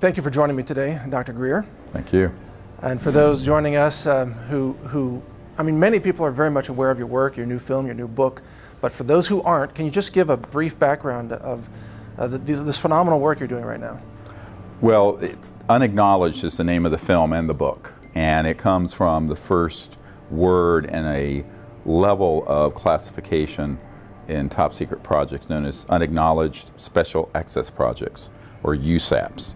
Thank you for joining me today, Dr. Greer. Thank you. And for those joining us many people are very much aware of your work, your new film, your new book, but for those who aren't, can you just give a brief background of this phenomenal work you're doing right now? Well, Unacknowledged is the name of the film and the book, and it comes from the first word in a level of classification in top secret projects known as Unacknowledged Special Access Projects, or USAPs.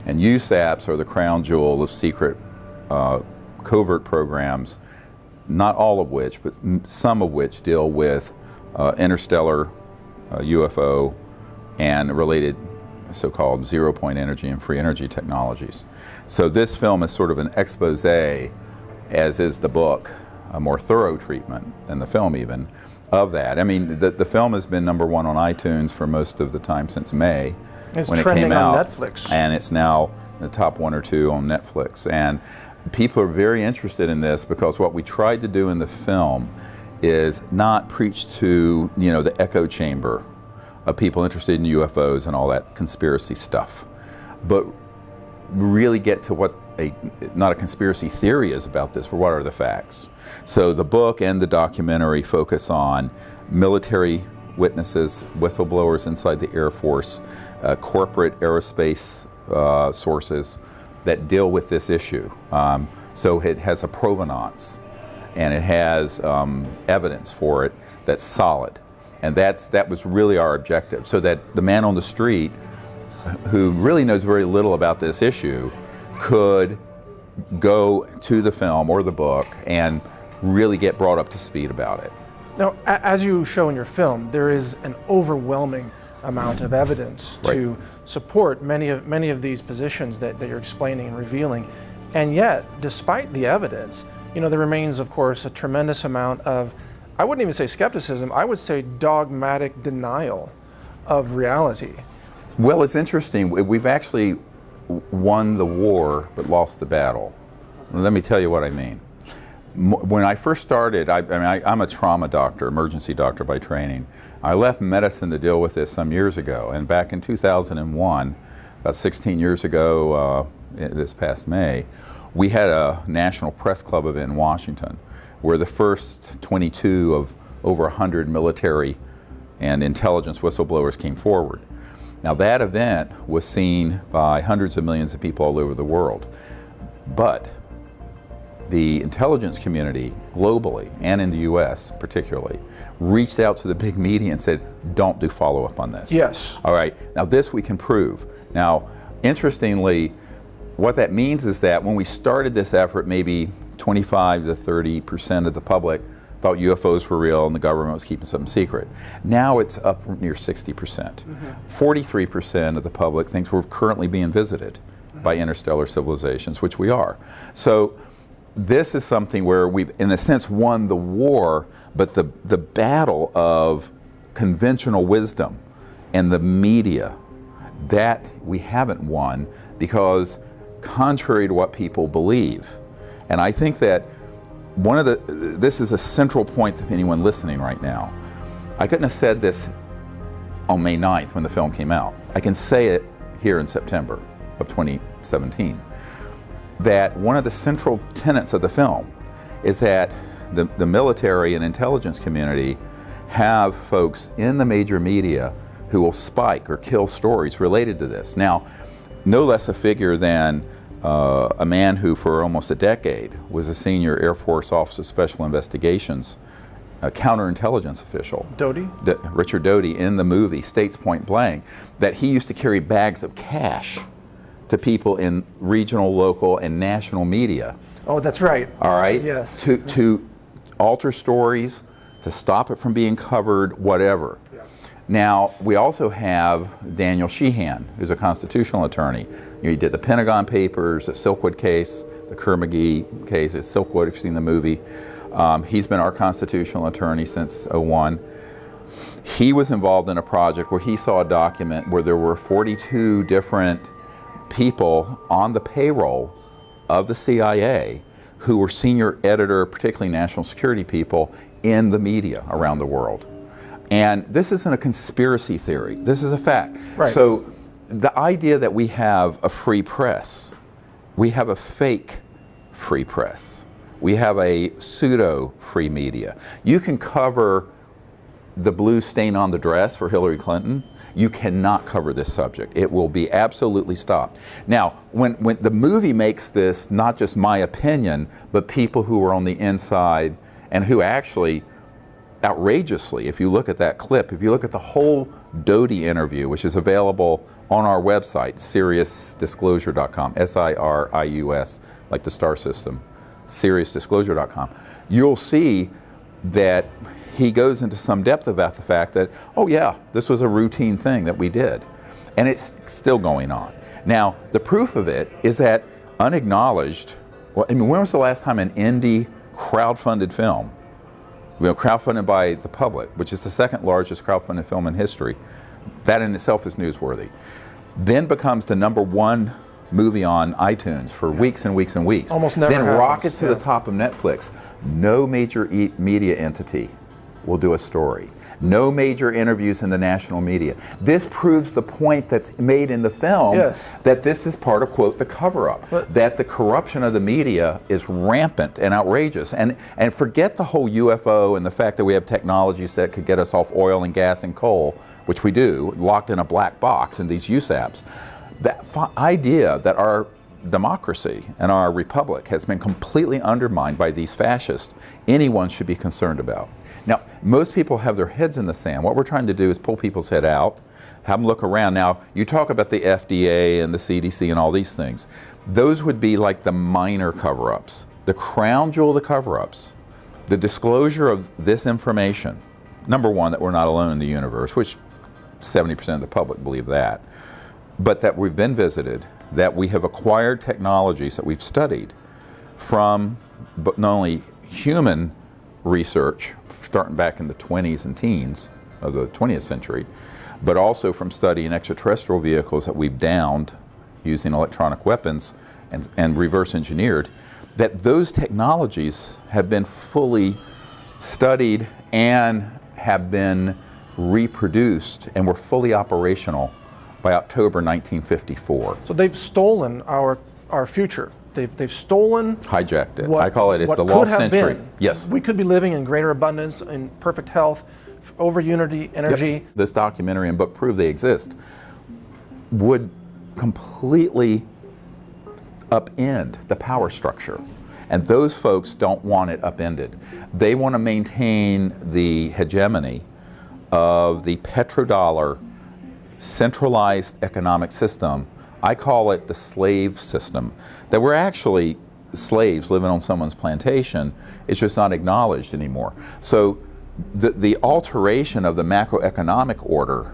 And USAPs are the crown jewel of secret covert programs, not all of which, but some of which deal with interstellar UFO and related so-called zero-point energy and free energy technologies. So this film is sort of an expose, as is the book, a more thorough treatment than the film even, of that. I mean, the film has been #1 on iTunes for most of the time since May. It's when it trending came on out, Netflix. and it's now in the top 1 or 2 on Netflix. And people are very interested in this because what we tried to do in the film is not preach to, the echo chamber of people interested in UFOs and all that conspiracy stuff, but really get to what not a conspiracy theory is about this, but what are the facts. So the book and the documentary focus on military witnesses, whistleblowers inside the Air Force, corporate aerospace sources that deal with this issue. So it has a provenance, and it has evidence for it that's solid. And that was really our objective, so that the man on the street who really knows very little about this issue could go to the film or the book and really get brought up to speed about it. Now, as you show in your film, there is an overwhelming amount of evidence to support many of these positions that you're explaining and revealing. And yet, despite the evidence, there remains, of course, a tremendous amount of, I wouldn't even say skepticism, I would say dogmatic denial of reality. Well, it's interesting. We've actually won the war but lost the battle. Let me tell you what I mean. When I first started, I'm a trauma doctor, emergency doctor by training. I left medicine to deal with this some years ago, and back in 2001, about 16 years ago, this past May, we had a National Press Club event in Washington where the first 22 of over 100 military and intelligence whistleblowers came forward. Now that event was seen by hundreds of millions of people all over the world, but the intelligence community globally and in the US particularly reached out to the big media and said, don't do follow-up on this. Yes. All right, now this we can prove. Now, interestingly, what that means is that when we started this effort, maybe 25 to 30% of the public thought UFOs were real and the government was keeping something secret. Now it's up near 60%. 43% of the public thinks we're currently being visited by interstellar civilizations, which we are. So this is something where we've, in a sense, won the war, but the battle of conventional wisdom and the media, that we haven't won, because contrary to what people believe, and I think that this is a central point to anyone listening right now. I couldn't have said this on May 9th when the film came out. I can say it here in September of 2017. That one of the central tenets of the film is that the military and intelligence community have folks in the major media who will spike or kill stories related to this. Now, no less a figure than a man who for almost a decade was a senior Air Force Office of Special Investigations, a counterintelligence official. Doty? Richard Doty, in the movie States Point Blank, that he used to carry bags of cash to people in regional, local, and national media. Oh, that's right. All right? Yes. To alter stories, to stop it from being covered, whatever. Yeah. Now, we also have Daniel Sheehan, who's a constitutional attorney. He did the Pentagon Papers, the Silkwood case, the Kerr-McGee case. It's Silkwood, if you've seen the movie. He's been our constitutional attorney since '01. He was involved in a project where he saw a document where there were 42 different people on the payroll of the CIA who were senior editor, particularly national security people, in the media around the world. And this isn't a conspiracy theory. This is a fact. Right. So the idea that we have a free press, we have a fake free press. We have a pseudo-free media. You can cover the blue stain on the dress for Hillary Clinton. You cannot cover this subject. It will be absolutely stopped. Now, when the movie makes this not just my opinion, but people who are on the inside and who actually outrageously, if you look at that clip, if you look at the whole Doty interview, which is available on our website, SiriusDisclosure.com, SIRIUS, like the star system, SiriusDisclosure.com, you'll see that he goes into some depth about the fact that, oh yeah, this was a routine thing that we did. And it's still going on. Now, the proof of it is that unacknowledged, well, I mean, when was the last time an indie crowdfunded film, crowdfunded by the public, which is the second largest crowdfunded film in history, that in itself is newsworthy, then becomes the #1 movie on iTunes for weeks and weeks and weeks. Almost never then happens. rockets to the top of Netflix. No major media entity will do a story. No major interviews in the national media. This proves the point that's made in the film, yes, that this is part of, quote, the cover-up, that the corruption of the media is rampant and outrageous. And forget the whole UFO and the fact that we have technologies that could get us off oil and gas and coal, which we do, locked in a black box in these USAPs. That idea that our democracy and our republic has been completely undermined by these fascists, anyone should be concerned about. Now, most people have their heads in the sand. What we're trying to do is pull people's head out, have them look around. Now, you talk about the FDA and the CDC and all these things. Those would be like the minor cover-ups. The crown jewel of the cover-ups, the disclosure of this information, #1, that we're not alone in the universe, which 70% of the public believe that, but that we've been visited, that we have acquired technologies that we've studied from but not only human research, starting back in the 20s and teens of the 20th century, but also from studying extraterrestrial vehicles that we've downed using electronic weapons and reverse engineered, that those technologies have been fully studied and have been reproduced and were fully operational by October 1954. So they've stolen our future. They've stolen, hijacked it. I call it, it's the what could lost have century. been. Yes. We could be living in greater abundance, in perfect health, over unity, energy. Yep. This documentary and book prove they exist. Would completely upend the power structure. And those folks don't want it upended. They want to maintain the hegemony of the petrodollar centralized economic system. I call it the slave system, that we're actually slaves living on someone's plantation. It's just not acknowledged anymore. So the alteration of the macroeconomic order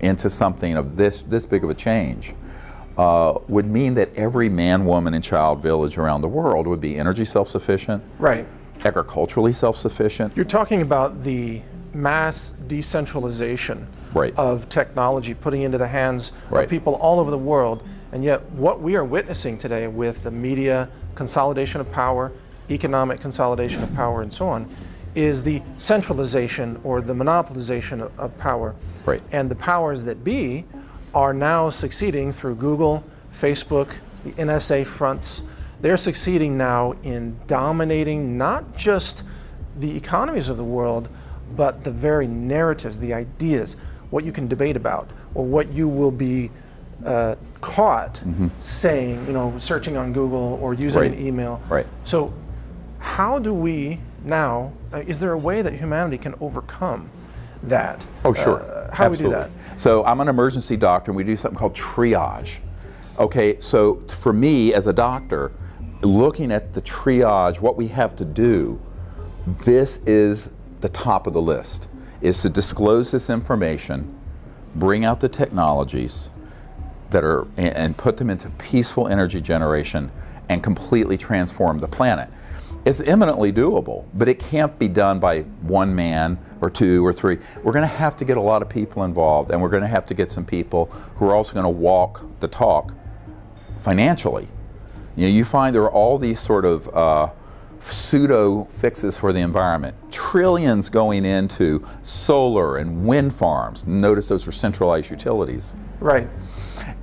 into something of this big of a change would mean that every man, woman, and child village around the world would be energy self-sufficient, right, agriculturally self-sufficient. You're talking about the mass decentralization, right, of technology, putting into the hands, right, of people all over the world. And yet what we are witnessing today with the media consolidation of power, economic consolidation of power, and so on, is the centralization or the monopolization of power. Right. And the powers that be are now succeeding through Google, Facebook, the NSA fronts. They're succeeding now in dominating not just the economies of the world, but the very narratives, the ideas, what you can debate about, or what you will be caught saying, searching on Google or using right, an email. Right. So how do we now, is there a way that humanity can overcome that? Oh, sure. How Absolutely. do we do that? So I'm an emergency doctor, and we do something called triage. Okay, so for me as a doctor, looking at the triage, what we have to do, this is the top of the list, is to disclose this information, bring out the technologies that are, and put them into peaceful energy generation and completely transform the planet. It's eminently doable, but it can't be done by one man or two or three. We're going to have to get a lot of people involved, and we're going to have to get some people who are also going to walk the talk financially. You find there are all these sort of pseudo fixes for the environment, trillions going into solar and wind farms. Notice those are centralized utilities. Right.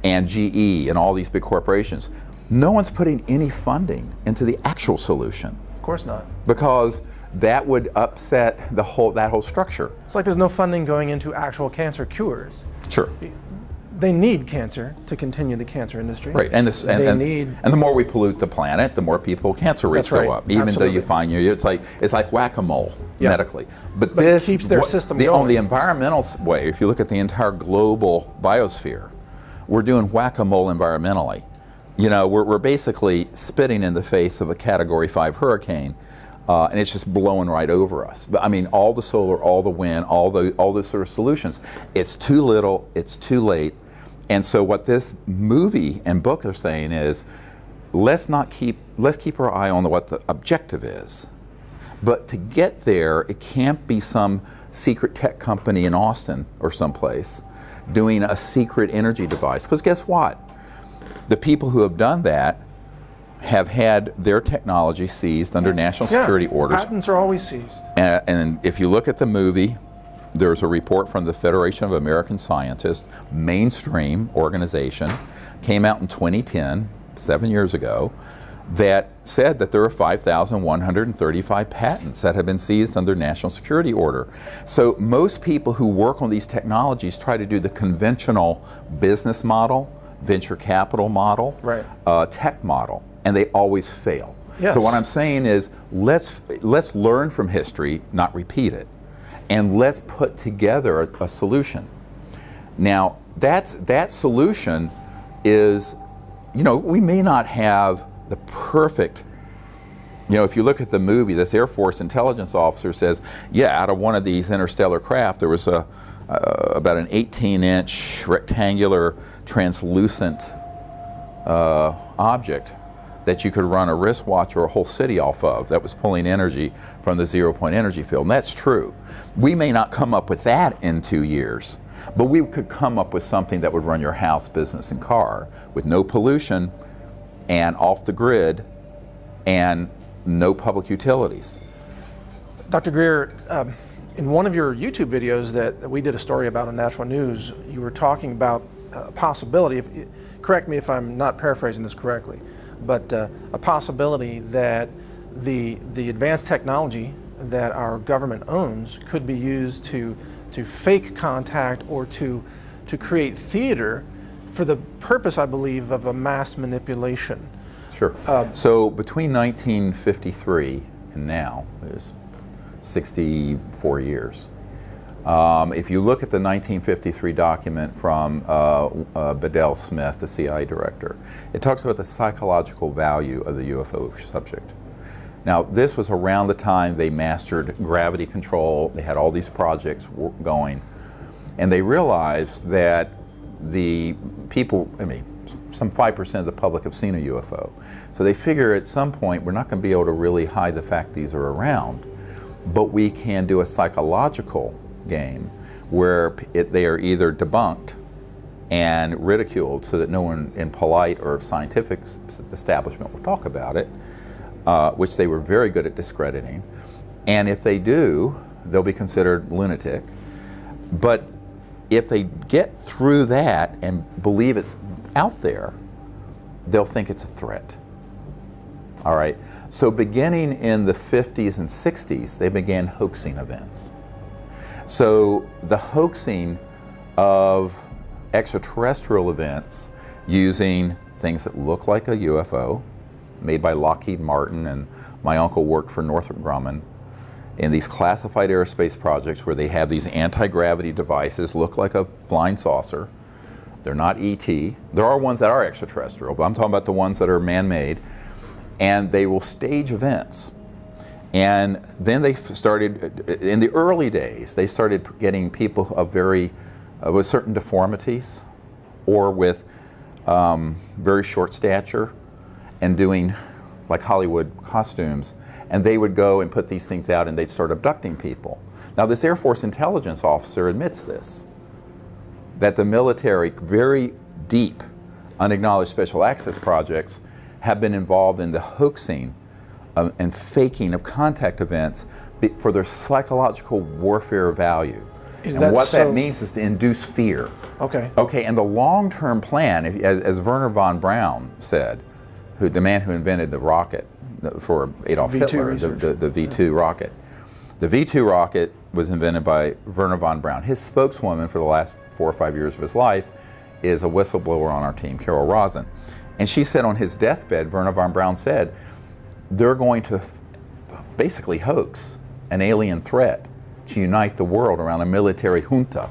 And GE and all these big corporations. No one's putting any funding into the actual solution. Of course not. Because that would upset that whole structure. It's like there's no funding going into actual cancer cures. Sure. They need cancer to continue the cancer industry. Right, and the more we pollute the planet, the more people cancer rates go up. Even Absolutely. though you find it's like whack-a-mole medically. But this it keeps their system going. On the environmental way, if you look at the entire global biosphere, we're doing whack-a-mole environmentally. We're basically spitting in the face of a Category 5 hurricane, and it's just blowing right over us. But I mean, all the solar, all the wind, all those sort of solutions. It's too little. It's too late. And so what this movie and book are saying is, let's keep our eye on what the objective is. But to get there, it can't be some secret tech company in Austin or someplace doing a secret energy device. Because guess what? The people who have done that have had their technology seized under national security orders. Patents are always seized. And if you look at the movie, there's a report from the Federation of American Scientists, mainstream organization, came out in 2010, 7 years ago, that said that there are 5,135 patents that have been seized under national security order. So most people who work on these technologies try to do the conventional business model, venture capital model, tech model, and they always fail. Yes. So what I'm saying is, let's learn from history, not repeat it. And let's put together a solution. Now, that solution is, we may not have the perfect, if you look at the movie, this Air Force intelligence officer says, out of one of these interstellar craft, there was about an 18-inch rectangular translucent object that you could run a wristwatch or a whole city off of that was pulling energy from the zero-point energy field. And that's true. We may not come up with that in 2 years, but we could come up with something that would run your house, business, and car with no pollution and off the grid and no public utilities. Dr. Greer, in one of your YouTube videos that we did a story about on National News, you were talking about a possibility, correct me if I'm not paraphrasing this correctly, but a possibility that the advanced technology that our government owns could be used to fake contact or to create theater for the purpose, I believe, of a mass manipulation. Sure. So between 1953 and now, there's 64 years. If you look at the 1953 document from Bedell Smith, the CIA director, it talks about the psychological value of the UFO subject. Now, this was around the time they mastered gravity control. They had all these projects going, and they realized that the people, some 5% of the public have seen a UFO. So they figure at some point we're not going to be able to really hide the fact these are around, but we can do a psychological game where they are either debunked and ridiculed so that no one in polite or scientific establishment will talk about it, which they were very good at discrediting. And if they do, they'll be considered lunatic. But if they get through that and believe it's out there, they'll think it's a threat. All right. So beginning in the 50s and 60s, they began hoaxing events. So the hoaxing of extraterrestrial events using things that look like a UFO, made by Lockheed Martin, and my uncle worked for Northrop Grumman, in these classified aerospace projects where they have these anti-gravity devices, look like a flying saucer. They're not ET. There are ones that are extraterrestrial, but I'm talking about the ones that are man-made. And they will stage events. And then they started, in the early days, they started getting people of with certain deformities or with very short stature and doing like Hollywood costumes. And they would go and put these things out and they'd start abducting people. Now this Air Force intelligence officer admits this, that the military, very deep, unacknowledged special access projects have been involved in the hoaxing and faking of contact events for their psychological warfare value. And what that means is to induce fear. Okay. Okay, and the long-term plan, as Werner von Braun said, the man who invented the rocket for Adolf Hitler, the V2 rocket. The V2 rocket was invented by Werner von Braun. His spokeswoman for the last 4 or 5 years of his life is a whistleblower on our team, Carol Rosen. And she said on his deathbed, Werner von Braun said, they're going to basically hoax an alien threat to unite the world around a military junta.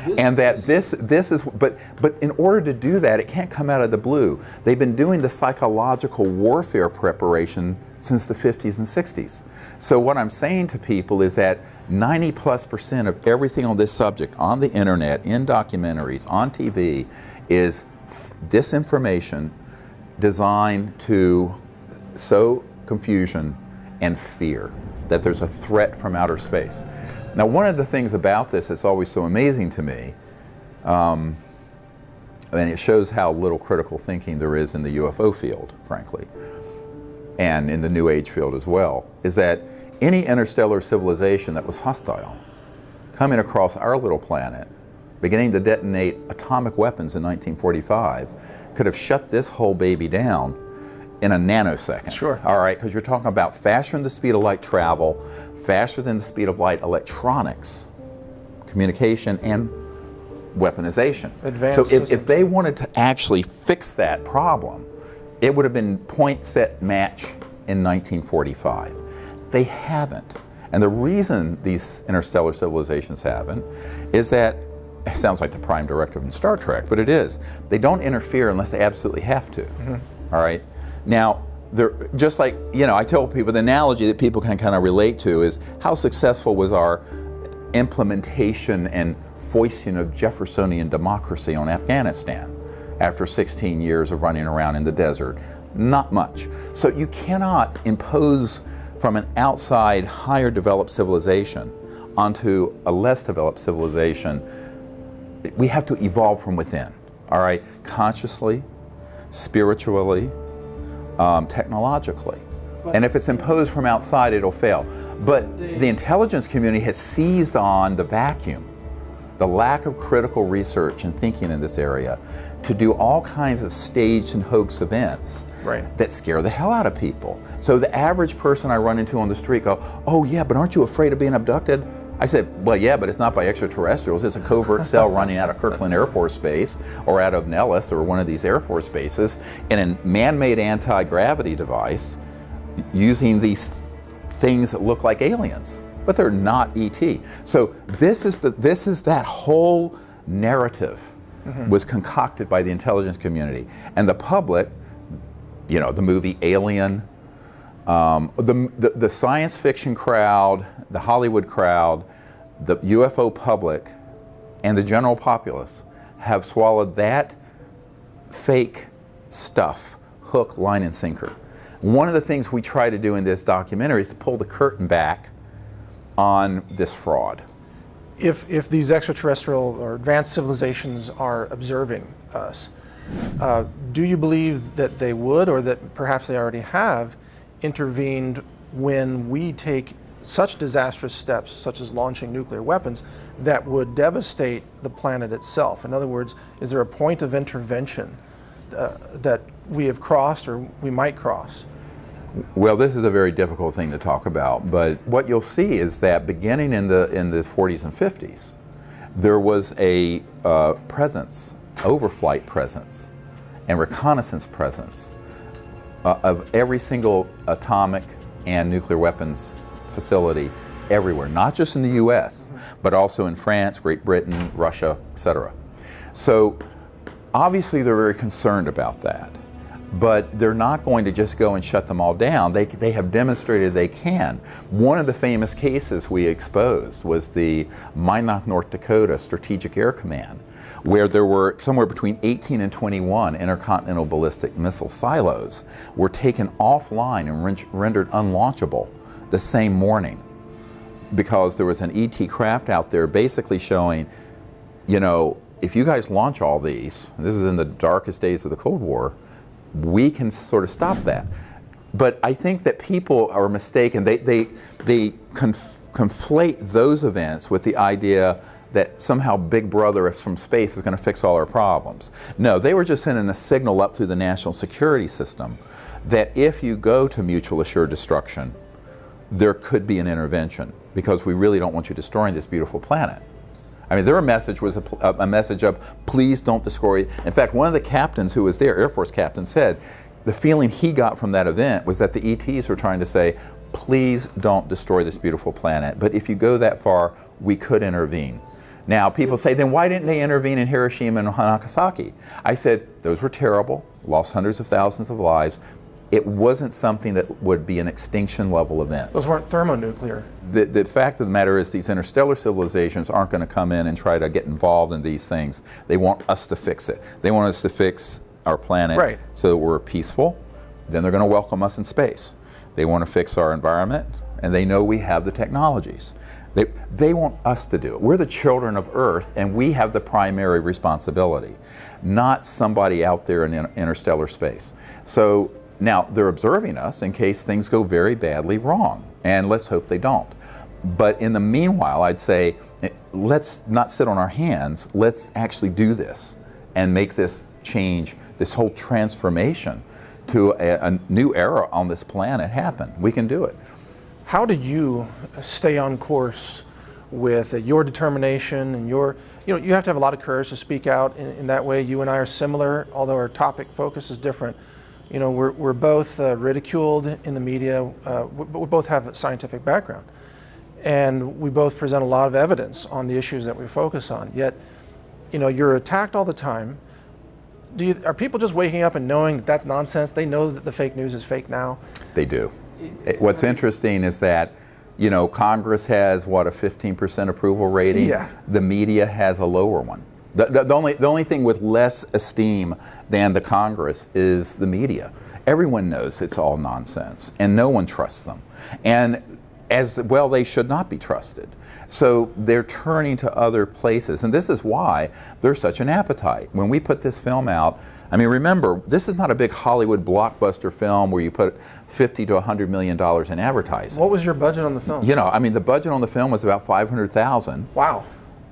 This is, but in order to do that, it can't come out of the blue. They've been doing the psychological warfare preparation since the 50s and 60s. So what I'm saying to people is that 90+% of everything on this subject on the internet, in documentaries, on TV, is disinformation designed to sow confusion and fear that there's a threat from outer space. Now, one of the things about this that's always so amazing to me, and it shows how little critical thinking there is in the UFO field, frankly, and in the New Age field as well, is that any interstellar civilization that was hostile, coming across our little planet, beginning to detonate atomic weapons in 1945, could have shut this whole baby down in a nanosecond. Sure. All right, because you're talking about faster than the speed of light travel, faster than the speed of light electronics, communication, and weaponization. Advanced so if they wanted to actually fix that problem, it would have been point, set, match in 1945. They haven't. And the reason these interstellar civilizations haven't is that, it sounds like the prime directive in Star Trek, but it is. They don't interfere unless they absolutely have to. All right? Now, they're just like, I tell people, the analogy that people can kind of relate to is how successful was our implementation and foisting of Jeffersonian democracy on Afghanistan after 16 years of running around in the desert? Not much. So you cannot impose from an outside, higher developed civilization onto a less developed civilization. We have to evolve from within, all right? Consciously, spiritually, technologically. And if it's imposed from outside, it'll fail. But the intelligence community has seized on the vacuum, the lack of critical research and thinking in this area, to do all kinds of staged and hoax events that scare the hell out of people. So the average person I run into on the street go, oh yeah, but aren't you afraid of being abducted? I said, well, yeah, but it's not by extraterrestrials. It's a covert cell running out of Kirtland Air Force Base or out of Nellis or one of these Air Force bases in a man-made anti-gravity device using these things that look like aliens, but they're not ET. So this is that whole narrative was concocted by the intelligence community. And the public, the movie Alien, the science fiction crowd, the Hollywood crowd, the UFO public, and the general populace have swallowed that fake stuff, hook, line, and sinker. One of the things we try to do in this documentary is to pull the curtain back on this fraud. If these extraterrestrial or advanced civilizations are observing us, do you believe that they would, or that perhaps they already have, intervened when we take such disastrous steps, such as launching nuclear weapons, that would devastate the planet itself? In other words, is there a point of intervention that we have crossed or we might cross? Well, this is a very difficult thing to talk about, but what you'll see is that beginning in the 40s and 50s, there was a presence, overflight presence, and reconnaissance presence of every single atomic and nuclear weapons facility everywhere, not just in the US, but also in France, Great Britain, Russia, etc. So obviously they're very concerned about that, but they're not going to just go and shut them all down. They have demonstrated they can. One of the famous cases we exposed was the Minot, North Dakota Strategic Air Command, where there were somewhere between 18 and 21 intercontinental ballistic missile silos were taken offline and rendered unlaunchable the same morning, because there was an ET craft out there basically showing, if you guys launch all these, this is in the darkest days of the Cold War, we can sort of stop that. But I think that people are mistaken. They conflate those events with the idea that somehow Big Brother from space is going to fix all our problems. No, they were just sending a signal up through the national security system that if you go to mutual assured destruction, there could be an intervention, because we really don't want you destroying this beautiful planet. I mean, their message was a message of, please don't destroy it. In fact, one of the captains who was there, Air Force captain, said the feeling he got from that event was that the ETs were trying to say, please don't destroy this beautiful planet, but if you go that far, we could intervene. Now, people say, then why didn't they intervene in Hiroshima and Nagasaki? I said, those were terrible, lost hundreds of thousands of lives. It wasn't something that would be an extinction level event. Those weren't thermonuclear. The fact of the matter is these interstellar civilizations aren't going to come in and try to get involved in these things. They want us to fix it. They want us to fix our planet so that we're peaceful. Then they're going to welcome us in space. They want to fix our environment, and they know we have the technologies. They want us to do it. We're the children of Earth, and we have the primary responsibility, not somebody out there in interstellar space. So now they're observing us in case things go very badly wrong, and let's hope they don't. But in the meanwhile, I'd say, let's not sit on our hands. Let's actually do this and make this change, this whole transformation to a new era on this planet happen. We can do it. How do you stay on course with your determination and you have to have a lot of courage to speak out in that way. You and I are similar, although our topic focus is different. You know, we're both ridiculed in the media, but we both have a scientific background. And we both present a lot of evidence on the issues that we focus on. Yet, you know, you're attacked all the time. Are people just waking up and knowing that that's nonsense? They know that the fake news is fake now? They do. What's interesting is that, you know, Congress has, what, a 15% approval rating? Yeah. The media has a lower one. The only thing with less esteem than the Congress is the media. Everyone knows it's all nonsense, and no one trusts them. And as well, they should not be trusted. So they're turning to other places, and this is why there's such an appetite. When we put this film out, I mean, remember, this is not a big Hollywood blockbuster film where you put $50 to $100 million in advertising. What was your budget on the film? You know, I mean, the budget on the film was about $500,000. Wow.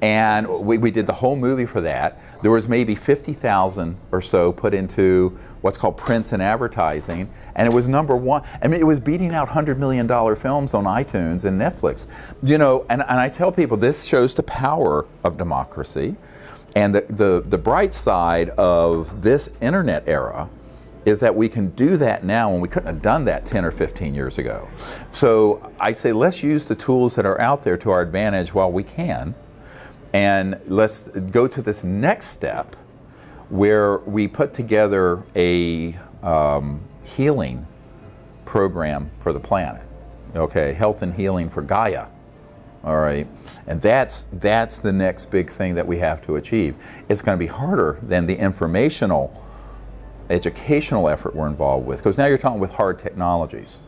And we did the whole movie for that. There was maybe $50,000 or so put into what's called prints and advertising, and it was #1. I mean, it was beating out $100 million films on iTunes and Netflix. You know, and I tell people this shows the power of democracy, and the bright side of this internet era is that we can do that now, and we couldn't have done that 10 or 15 years ago. So I say let's use the tools that are out there to our advantage while we can. And let's go to this next step where we put together a healing program for the planet, okay, health and healing for Gaia, all right? And that's the next big thing that we have to achieve. It's going to be harder than the informational, educational effort we're involved with, because now you're talking with hard technologies.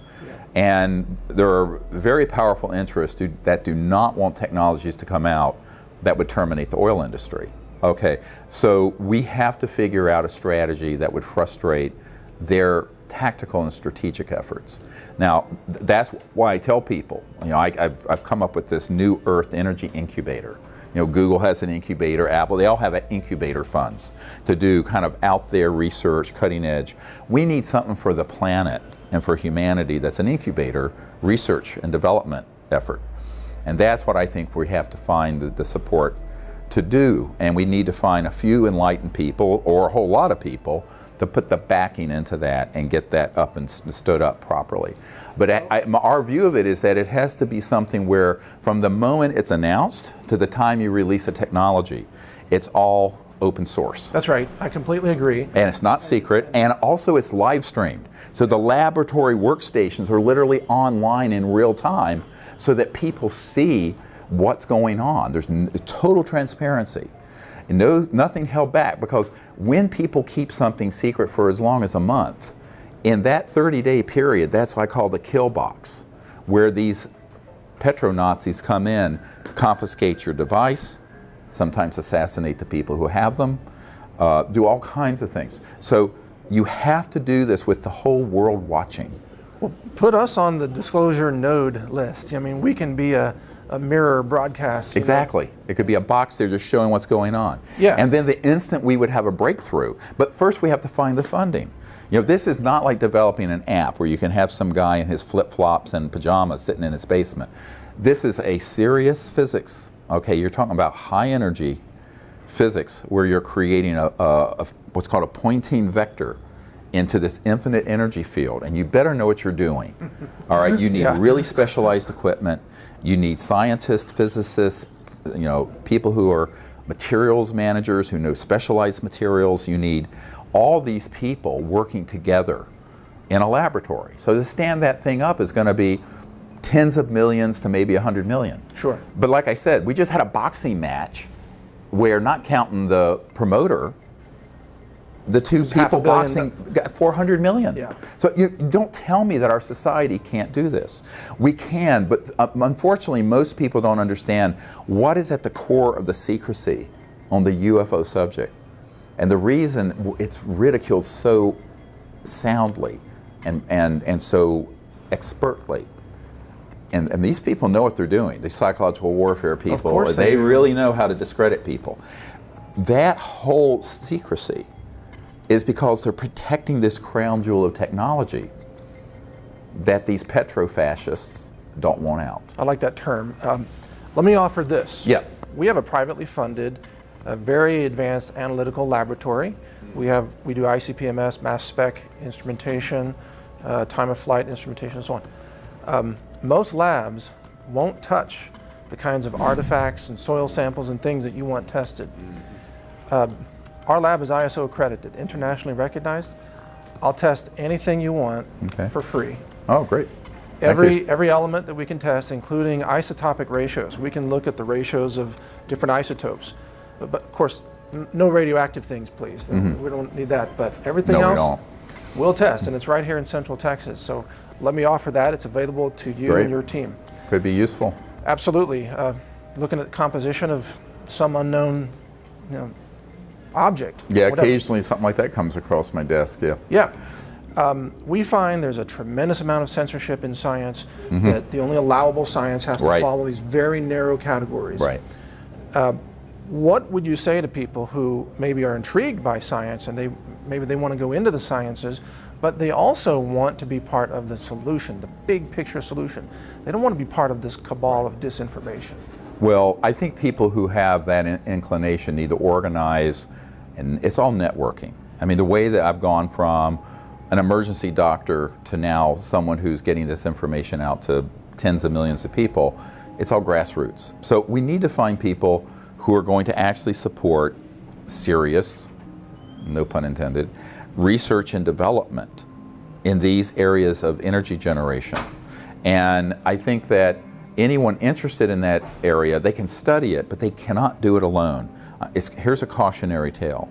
And there are very powerful interests that do not want technologies to come out that would terminate the oil industry. Okay, so we have to figure out a strategy that would frustrate their tactical and strategic efforts. Now, that's why I tell people, you know, I've come up with this New Earth Energy Incubator. You know, Google has an incubator, Apple, they all have incubator funds to do kind of out there research, cutting edge. We need something for the planet and for humanity that's an incubator, research and development effort. And that's what I think we have to find the support to do. And we need to find a few enlightened people, or a whole lot of people, to put the backing into that and get that up and stood up properly. But our view of it is that it has to be something where from the moment it's announced to the time you release a technology, it's all open source. That's right. I completely agree. And it's not secret, and also it's live streamed. So the laboratory workstations are literally online in real time so that people see what's going on. There's total transparency. And nothing held back, because when people keep something secret for as long as a month, in that 30-day period, that's what I call the kill box, where these petro-Nazis come in, confiscate your device, sometimes assassinate the people who have them, do all kinds of things. So you have to do this with the whole world watching. Put us on the disclosure node list. I mean, we can be a mirror broadcast. Exactly. It could be a box there just showing what's going on. Yeah. And then the instant we would have a breakthrough. But first we have to find the funding. This is not like developing an app where you can have some guy in his flip-flops and pajamas sitting in his basement. This is a serious physics. Okay, you're talking about high energy physics where you're creating a what's called a Poynting vector into this infinite energy field, and you better know what you're doing. All right, you need really specialized equipment. You need scientists, physicists, people who are materials managers who know specialized materials. You need all these people working together in a laboratory. So to stand that thing up is going to be tens of millions to maybe 100 million. Sure. But like I said, we just had a boxing match where, not counting the promoter, the two people boxing got 400 million. Yeah. So you don't tell me that our society can't do this. We can, but unfortunately most people don't understand what is at the core of the secrecy on the UFO subject. And the reason it's ridiculed so soundly and so expertly. And these people know what they're doing. These psychological warfare people, of course they really know how to discredit people. That whole secrecy is because they're protecting this crown jewel of technology that these petrofascists don't want out. I like that term. Let me offer this. Yeah. We have a privately funded, very advanced analytical laboratory. We do ICP-MS, mass spec instrumentation, time of flight instrumentation, and so on. Most labs won't touch the kinds of artifacts and soil samples and things that you want tested. Our lab is ISO accredited, internationally recognized. I'll test anything you want for free. Oh, great. Every element that we can test, including isotopic ratios. We can look at the ratios of different isotopes. But of course, no radioactive things, please. We don't need that. But everything else, we'll test, and it's right here in Central Texas. So let me offer that. It's available to you and your team. Could be useful. Absolutely. Looking at the composition of some unknown, object. Yeah, whatever. Occasionally something like that comes across my desk. Yeah. Yeah. We find there's a tremendous amount of censorship in science, that the only allowable science has to follow these very narrow categories. Right. What would you say to people who maybe are intrigued by science and maybe they want to go into the sciences, but they also want to be part of the solution, the big picture solution? They don't want to be part of this cabal of disinformation. Well, I think people who have that inclination need to organize, and it's all networking. I mean, the way that I've gone from an emergency doctor to now someone who's getting this information out to tens of millions of people, it's all grassroots. So we need to find people who are going to actually support serious, no pun intended, research and development in these areas of energy generation. And I think that anyone interested in that area, they can study it, but they cannot do it alone. Here's a cautionary tale.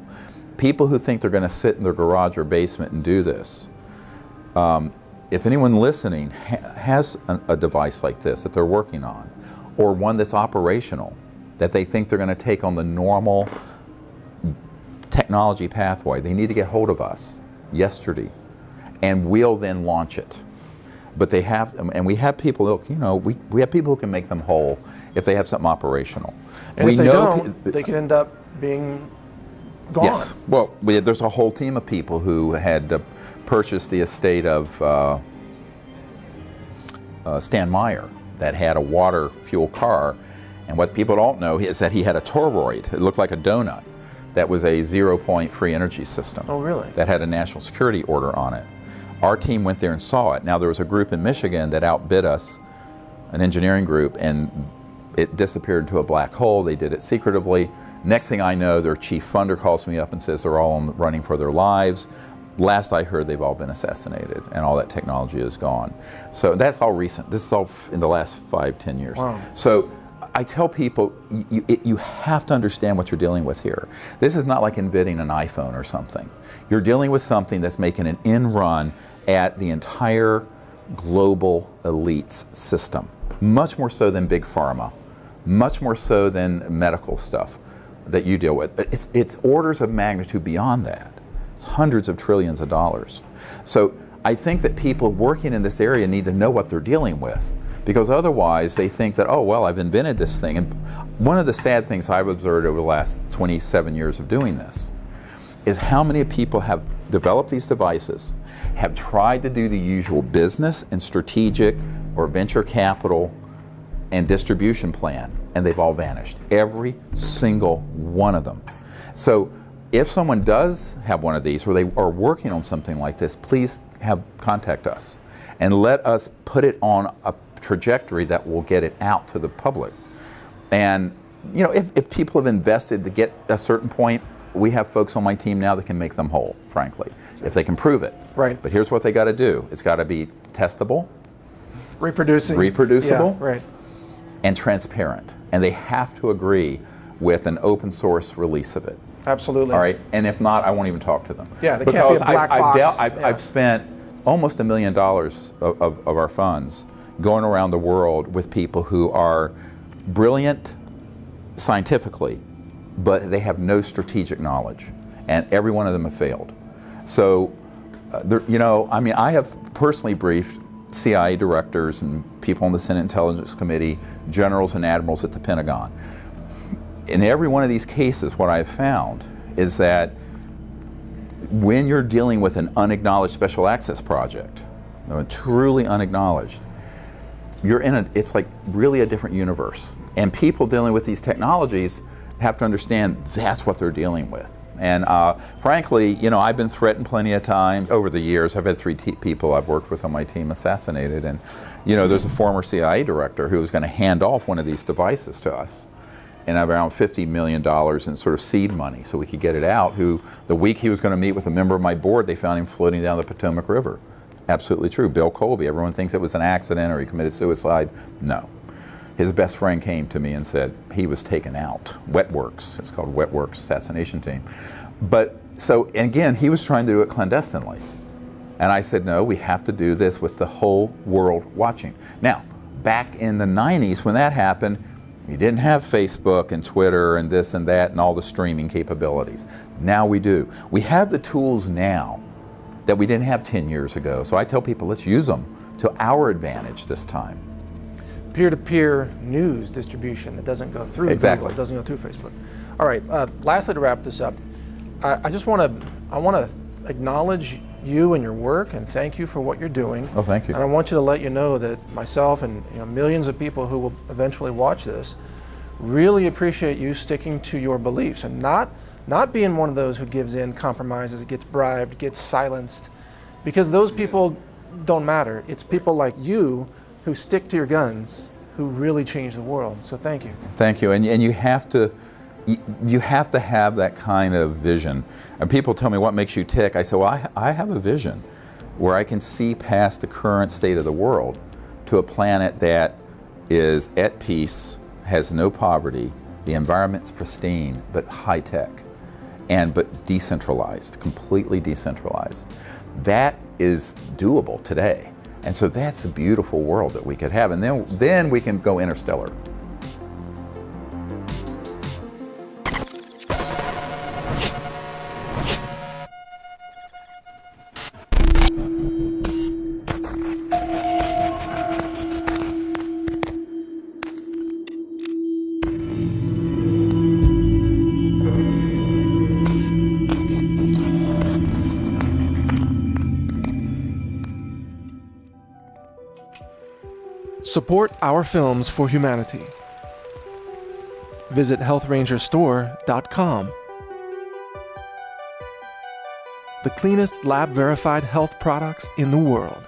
People who think they're going to sit in their garage or basement and do this, if anyone listening has a device like this that they're working on, or one that's operational, that they think they're going to take on the normal technology pathway, they need to get hold of us yesterday, and we'll then launch it. But they have, and we have people, we have people who can make them whole if they have something operational. And if they don't, they can end up being gone. Yes. Well, there's a whole team of people who had purchased the estate of Stan Meyer that had a water fuel car. And what people don't know is that he had a toroid. It looked like a donut. That was a 0-point free energy system. Oh, really? That had a national security order on it. Our team went there and saw it. Now, there was a group in Michigan that outbid us, an engineering group, and it disappeared into a black hole. They did it secretively. Next thing I know, their chief funder calls me up and says they're all running for their lives. Last I heard, they've all been assassinated, and all that technology is gone. So that's all recent. This is all in the last 5-10 years. Wow. So I tell people, you have to understand what you're dealing with here. This is not like inventing an iPhone or something. You're dealing with something that's making an end run at the entire global elites system, much more so than big pharma, much more so than medical stuff that you deal with. It's orders of magnitude beyond that. It's hundreds of trillions of dollars. So I think that people working in this area need to know what they're dealing with, because otherwise they think that, oh, well, I've invented this thing. And one of the sad things I've observed over the last 27 years of doing this is how many people have developed these devices, have tried to do the usual business and strategic or venture capital and distribution plan, and they've all vanished. Every single one of them. So if someone does have one of these, or they are working on something like this, please contact us and let us put it on a trajectory that will get it out to the public. And you know, if people have invested to get a certain point, we have folks on my team now that can make them whole, frankly, if they can prove it. Right. But here's what they got to do. It's got to be testable, Yeah, reproducible, right. and transparent. And they have to agree with an open source release of it. Absolutely. All right. And if not, I won't even talk to them. Yeah, they can't be a black box. I've spent almost $1 million of our funds going around the world with people who are brilliant scientifically, but they have no strategic knowledge, and every one of them have failed. So, you know, I mean, I have personally briefed CIA directors and people on the Senate Intelligence Committee, generals and admirals at the Pentagon. In every one of these cases, what I've found is that when you're dealing with an unacknowledged special access project, truly unacknowledged, it's like really a different universe. And people dealing with these technologies have to understand that's what they're dealing with. And frankly, you know, I've been threatened plenty of times over the years. I've had 3 people I've worked with on my team assassinated. And, you know, there's a former CIA director who was going to hand off one of these devices to us, and around $50 million in sort of seed money so we could get it out, who the week he was going to meet with a member of my board, they found him floating down the Potomac River. Absolutely true. Bill Colby. Everyone thinks it was an accident or he committed suicide. No. His best friend came to me and said he was taken out. Wetworks. It's called Wetworks Assassination Team. But so, again, he was trying to do it clandestinely. And I said, no, we have to do this with the whole world watching. Now, back in the 90s when that happened, you didn't have Facebook and Twitter and this and that and all the streaming capabilities. Now we do. We have the tools now that we didn't have 10 years ago. So I tell people, let's use them to our advantage this time. Peer-to-peer news distribution that doesn't go through Exactly. Google, it doesn't go through Facebook. All right, lastly to wrap this up, I want to acknowledge you and your work and thank you for what you're doing. Oh, thank you. And I want you to let you know that myself and millions of people who will eventually watch this really appreciate you sticking to your beliefs and not being one of those who gives in, compromises, gets bribed, gets silenced, because those people don't matter. It's people like you who stick to your guns who really change the world. So thank you. Thank you. And you have to have that kind of vision. And people tell me, what makes you tick? I say, well, I have a vision where I can see past the current state of the world to a planet that is at peace, has no poverty, the environment's pristine, but high tech, but decentralized, completely decentralized. That is doable today. And so that's a beautiful world that we could have. And then we can go interstellar. Support our films for humanity. Visit healthrangerstore.com. The cleanest lab-verified health products in the world.